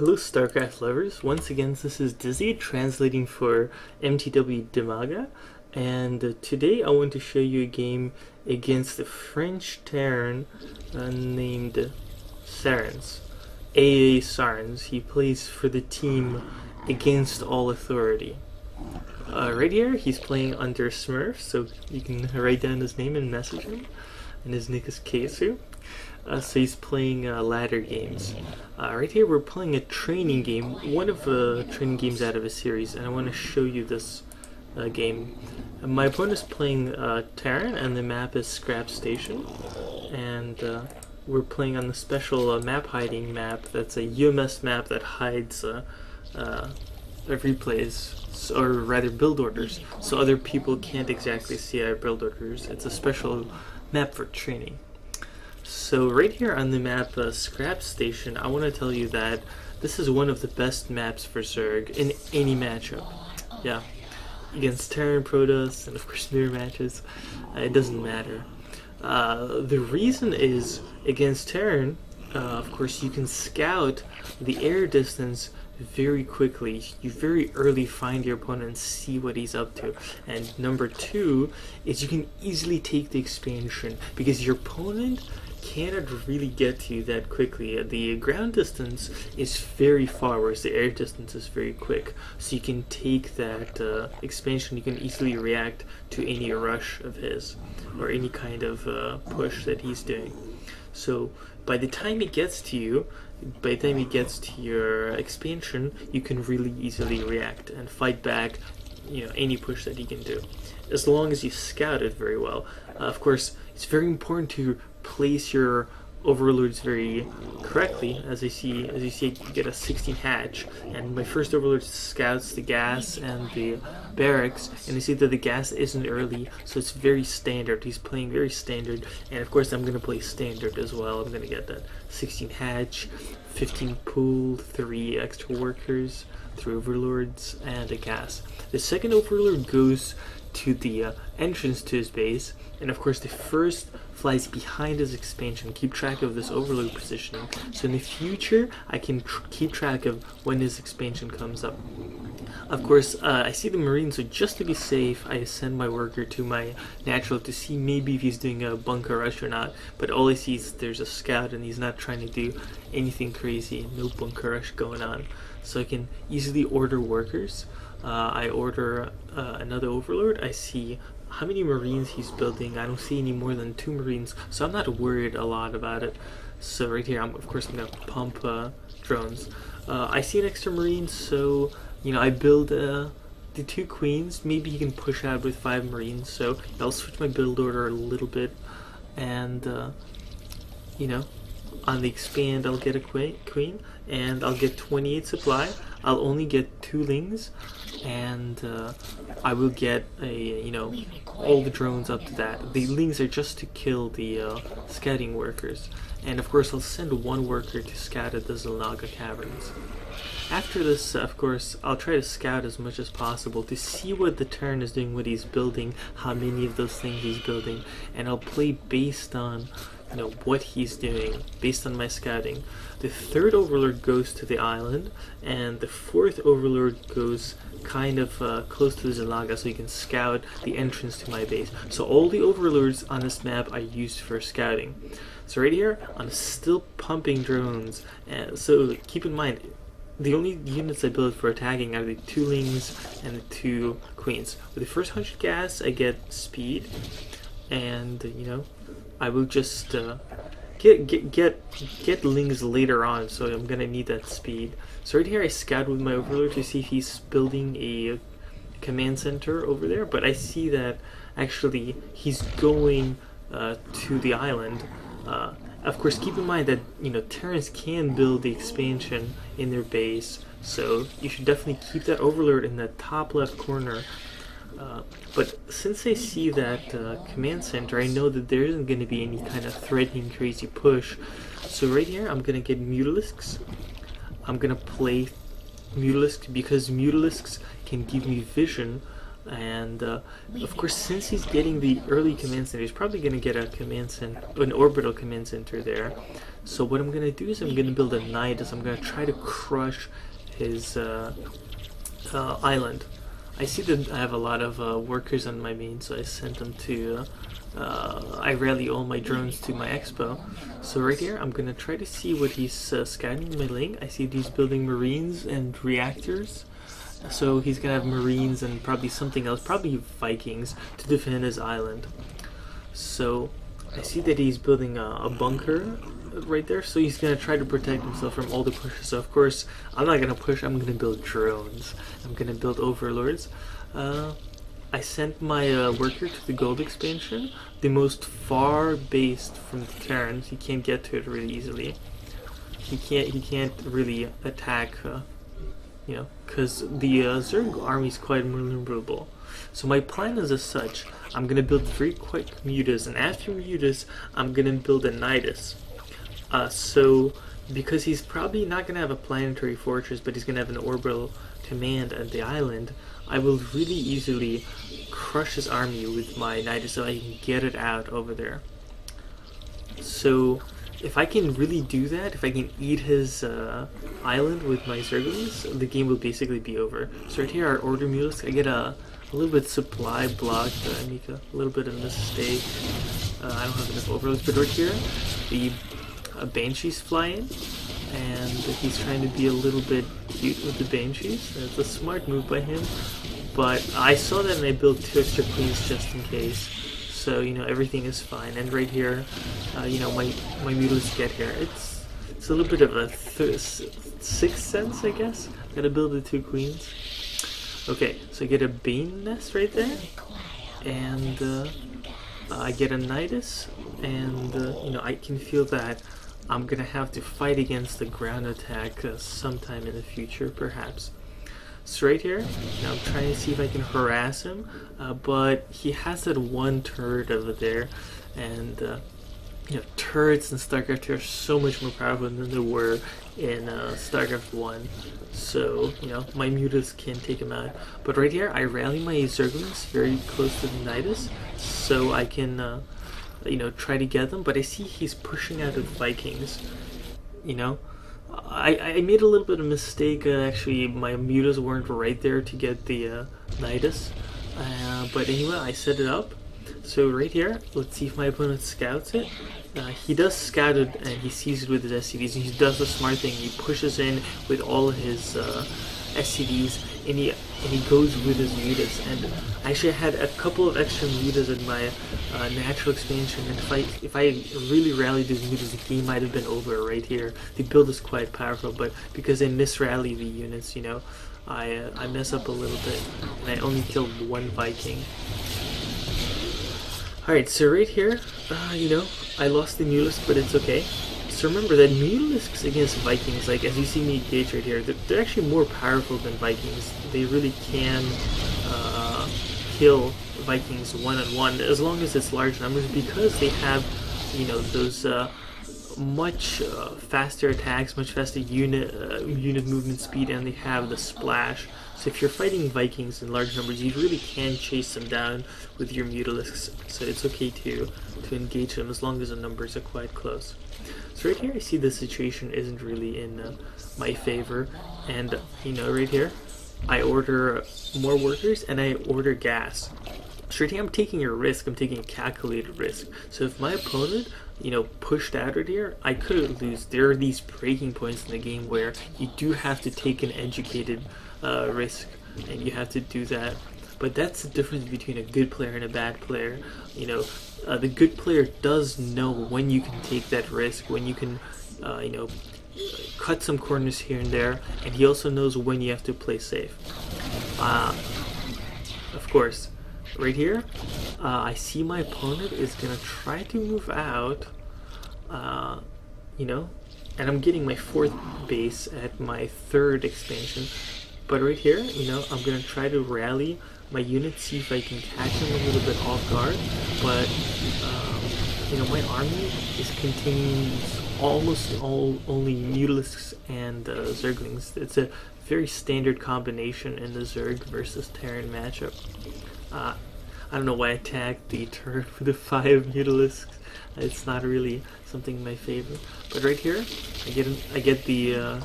Hello StarCraft lovers, once again this is Dizzy translating for MTW Dimaga, and today I want to show you a game against a French Terran named Sarans, AA Sarans. He plays for the team Against All Authority. Right here he's playing under Smurf, so you can write down his name and message him, and his nick is Keisu. So he's playing ladder games. Right here we're playing a training game, one of the training games out of a series, and I want to show you this game. My opponent's playing Terran, and the map is Scrap Station, and we're playing on the special map hiding map that's a UMS map that hides replays, or rather build orders, so other people can't exactly see our build orders. It's a special map for training. So right here on the map Scrap Station, I want to tell you that this is one of the best maps for Zerg in any matchup. Yeah, against Terran, Protoss, and of course mirror matches, it doesn't matter. The reason is, against Terran, of course you can scout the air distance very quickly. You very early find your opponent and see what he's up to. And number two is you can easily take the expansion because your opponent cannot really get to you that quickly. The ground distance is very far, whereas the air distance is very quick. So you can take that expansion, you can easily react to any rush of his, or any kind of push that he's doing. So by the time it gets to you, by the time it gets to your expansion, you can really easily react and fight back, you know, any push that he can do, as long as you scout it very well. Of course, it's very important to place your overlords very correctly. As you see, you get a 16 hatch, and my first overlord scouts the gas and the barracks, and you see that the gas isn't early, so it's very standard. He's playing very standard, and of course I'm going to play standard as well. I'm going to get that 16 hatch, 15 pool, 3 extra workers, 3 overlords, and a gas. The second overlord goes to the entrance to his base, and of course the first flies behind his expansion. Keep track of this overlord positioning, so in the future I can keep track of when his expansion comes up. Of course, I see the Marine, so just to be safe, I send my worker to my natural to see maybe if he's doing a bunker rush or not, but all I see is there's a scout and he's not trying to do anything crazy, no bunker rush going on. So I can easily order workers. I order another overlord. I see how many Marines he's building. I don't see any more than 2 Marines, so I'm not worried a lot about it. So right here, of course I'm going to pump drones. I see an extra Marine, so you know, I build the 2 Queens. Maybe he can push out with 5 Marines, so I'll switch my build order a little bit, and you know, on the expand I'll get a queen, and I'll get 28 supply. I'll only get 2 lings, and I will get all the drones up to that. The lings are just to kill the scouting workers, and of course I'll send 1 worker to scout at the Dimaga caverns. After this, of course, I'll try to scout as much as possible to see what the Terran is doing, what he's building, how many of those things he's building, and I'll play based on what he's doing, based on my scouting. The 3rd overlord goes to the island, and the 4th overlord goes kind of close to the Dimaga, so you can scout the entrance to my base. So all the overlords on this map I used for scouting. So right here, I'm still pumping drones, and so keep in mind, the only units I build for attacking are the 2 lings and the 2 queens. With the first 100 gas, I get speed, and I will just get lings later on, so I'm gonna need that speed. So right here I scout with my overlord to see if he's building a command center over there, but I see that actually he's going to the island. Of course, keep in mind that Terrans can build the expansion in their base, so you should definitely keep that overlord in the top left corner. But since I see that command center, I know that there isn't going to be any kind of threatening crazy push. So right here, I'm going to get Mutalisks. I'm going to play Mutalisks because Mutalisks can give me vision And of course, since he's getting the early command center, he's probably going to get a command center, an orbital command center there. So what I'm going to do is I'm going to build a Nidus. I'm going to try to crush his island. I see that I have a lot of workers on my main, so I sent them to I rally all my drones to my expo. So right here, I'm gonna try to see what he's scouting in my link. I see he's building marines and reactors. So he's gonna have marines and probably something else, probably Vikings, to defend his island. So I see that he's building a bunker right there. So he's gonna try to protect himself from all the pushes. So of course, I'm not gonna push. I'm gonna build drones. I'm gonna build overlords. I sent my worker to the gold expansion, the most far based from the Terrans. He can't get to it really easily. He can't really attack, you know, because the Zerg army is quite maneuverable. So my plan is as such: I'm gonna build 3 quick mutas, and after mutas, I'm gonna build a Nidus. So because he's probably not gonna have a planetary fortress, but he's gonna have an orbital command at the island, I will really easily crush his army with my Nidus so I can get it out over there. So if I can really do that, if I can eat his island with my Zerglings, the game will basically be over. So right here, our order mules, I get a little bit supply blocked. I make a little bit of mistake. I don't have enough overloads, but right here, the Banshees fly in, and he's trying to be a little bit cute with the Banshees. It's a smart move by him, but I saw that and I built 2 extra queens just in case. So, you know, everything is fine. And right here, you know, my mutants get here. It's a little bit of a sixth sense, I guess. Gotta build the 2 queens. Okay, so I get a Bane nest right there, and I get a Nidus, and you know, I can feel that I'm gonna have to fight against the ground attack sometime in the future, perhaps. So right here, you know, I'm trying to see if I can harass him, but he has that 1 turret over there, and you know, turrets in StarCraft 2 are so much more powerful than they were in StarCraft 1. So, you know, my mutas can take him out. But right here, I rally my Zerglings very close to the Nidus, so I can, you know, try to get them. But I see he's pushing out with Vikings, you know. I made a little bit of mistake. Actually, my mutas weren't right there to get the Nidus. But anyway, I set it up. So right here, let's see if my opponent scouts it. He does scout it, and he sees it with his SCVs, and he does the smart thing. He pushes in with all of his SCVs, and he goes with his mutas. And actually, I had a couple of extra mutas in my natural expansion, and if I really rallied these mutas, the game might have been over right here. The build is quite powerful, but because I misrally the units, you know, I mess up a little bit, and I only killed 1 Viking. Alright, so right here, you know, I lost the Mutalisk, but it's okay. So remember that Mutalisks against Vikings, like as you see me engage right here, they're actually more powerful than Vikings. They really can kill Vikings one-on-one as long as it's large numbers, because they have, you know, those much faster attacks, much faster unit movement speed, and they have the splash. So if you're fighting Vikings in large numbers, you really can chase them down with your Mutalisks. So it's okay to engage them as long as the numbers are quite close. So right here, I see the situation isn't really in my favor, and you know, right here, I order more workers and I order gas. So right here, I'm taking a risk. I'm taking a calculated risk. So if my opponent, you know, pushed out right here, I could lose. There are these breaking points in the game where you do have to take an educated risk, and you have to do that. But that's the difference between a good player and a bad player. You know, the good player does know when you can take that risk, when you can, you know, cut some corners here and there, and he also knows when you have to play safe. Of course, right here, I see my opponent is gonna try to move out, you know, and I'm getting my 4th base at my 3rd expansion. But right here, you know, I'm gonna try to rally my unit, see if I can catch him a little bit off guard. But you know, my army is continuing almost only Mutalisks and Zerglings. It's a very standard combination in the Zerg versus Terran matchup. I don't know why I tagged the turret with the 5 Mutalisks. It's not really something in my favor. But right here, I get the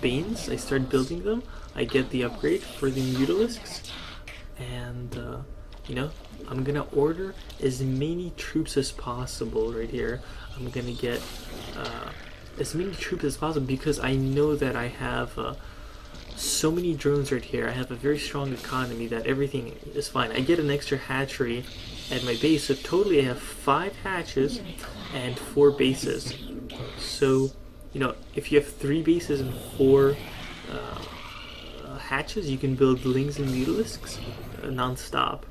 Banes. I start building them. I get the upgrade for the Mutalisks, and you know, I'm gonna order as many troops as possible right here. I'm gonna get as many troops as possible because I know that I have so many drones right here. I have a very strong economy that everything is fine. I get an extra hatchery at my base, so totally I have 5 hatches and 4 bases. So, you know, if you have 3 bases and 4 hatches, you can build Lings and Mutalisks non-stop.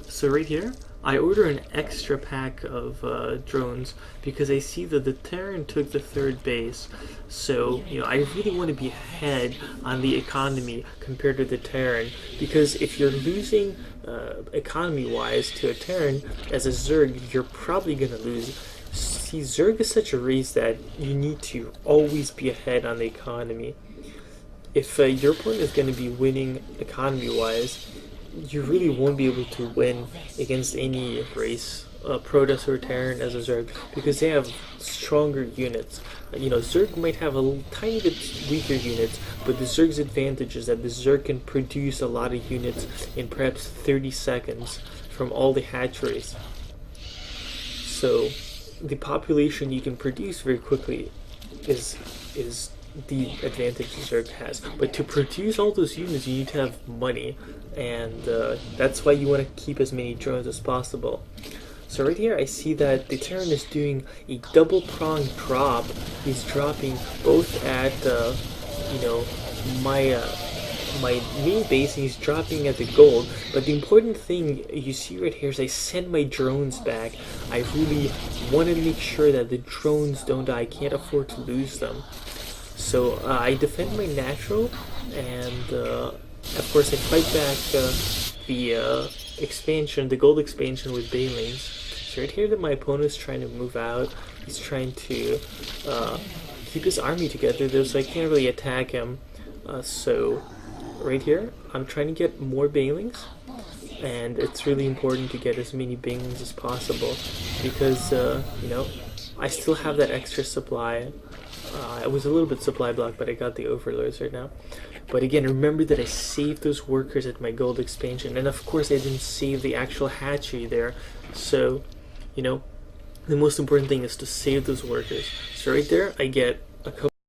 So right here, I order an extra pack of drones because I see that the Terran took the 3rd base. So, you know, I really want to be ahead on the economy compared to the Terran, because if you're losing economy-wise to a Terran as a Zerg, you're probably going to lose. See, Zerg is such a race that you need to always be ahead on the economy. If your opponent is going to be winning economy-wise, you really won't be able to win against any race, Protoss or Terran as a Zerg, because they have stronger units. You know, Zerg might have a tiny bit weaker units, but the Zerg's advantage is that the Zerg can produce a lot of units in perhaps 30 seconds from all the hatcheries. So the population you can produce very quickly is the advantage the Zerg has. But to produce all those units, you need to have money, and that's why you want to keep as many drones as possible. So right here I see that the Terran is doing a double prong drop. He's dropping both at you know, my main base, and he's dropping at the gold. But the important thing you see right here is I send my drones back. I really want to make sure that the drones don't die. I can't afford to lose them. So I defend my natural, and of course I fight back the expansion, the gold expansion with Banelings. So right here that my opponent is trying to move out. He's trying to keep his army together though, so I can't really attack him. So right here I'm trying to get more Banelings, and it's really important to get as many Banelings as possible because you know, I still have that extra supply. I was a little bit supply blocked, but I got the overloads right now. But again, remember that I saved those workers at my gold expansion, and of course I didn't save the actual hatchery there. So, you know, the most important thing is to save those workers. So right there, I get a couple